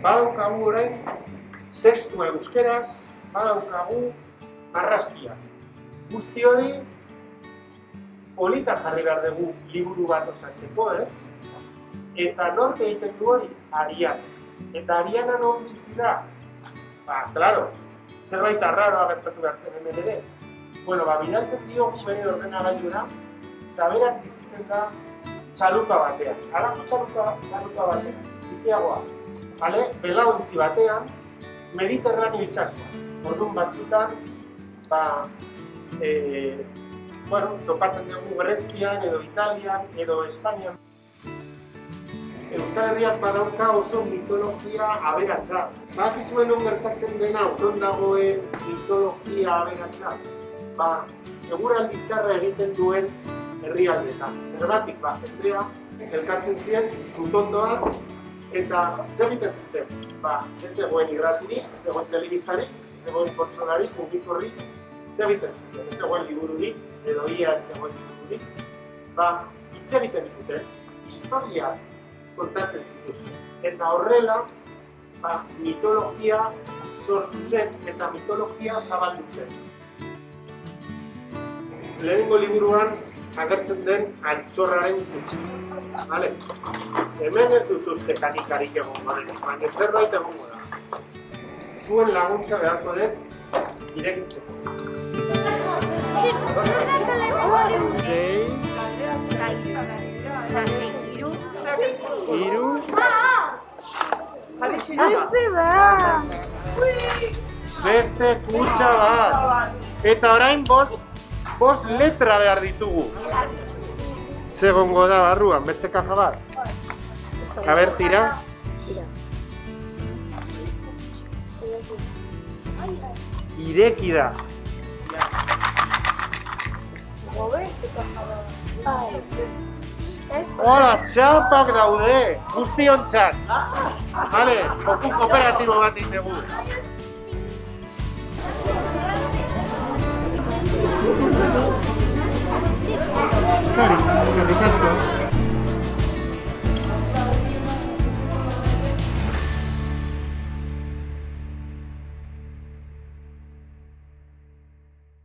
Badaukagu orain testua euskeraz, badaukagu argazkia. Guzti hori polita jarri behar dugu liburu bat osatzeko, ez? Eta nork egiten du hori? Ariana. Eta Ariana non bizi da? Claro, zerbait arraroa gertatu behar zen hemen ere. Bueno, bidaltzen diogu bere ordenagailura, eta berak bizitzen da txalupa batean. Halako txalupa batean, txikiagoa. Belauntzi batean, Mediterraneo itsasoa. Orduan batzutan, topatzen dugu Grezian, edo Italian, edo Espainian. Euskal Herriak badauka oso mitologia aberatsa. Badakizue non gertatzen dena, non dagoen mitologia aberatsa? Eguraldi txarra egiten duen herrialdetan. Zergatik, jendea elkartzen ziren sutondoan, eta zer egiten zuten? Ez zegoen irratirik, ez zegoen telebistarik, ez zegoen pertsonarik, mugikorrik, zer egiten zuten? Ez zegoen libururik, edo ia ez zegoen libururik. Hitz egiten zuten, historia kontatzen zituzten. Eta horrela, mitologia sortu zen eta mitologia zabaldu zen. Lehenengo liburuan agertzen den altxorraren kutxa. Hemen ez dut uste kanikarik egongo den, baina zerbait egongo da. Zuen laguntza beharko dut irekitzeko. Hiru. Beste kutxa bat. Eta orain bost letra behar ditugu. Segongo da barruan, beste kaja bat. A ber, tira. Ireki da. Hola, txapak daude, guztiontzat. Joku kooperatibo bat ditugu. Eskerrik asko.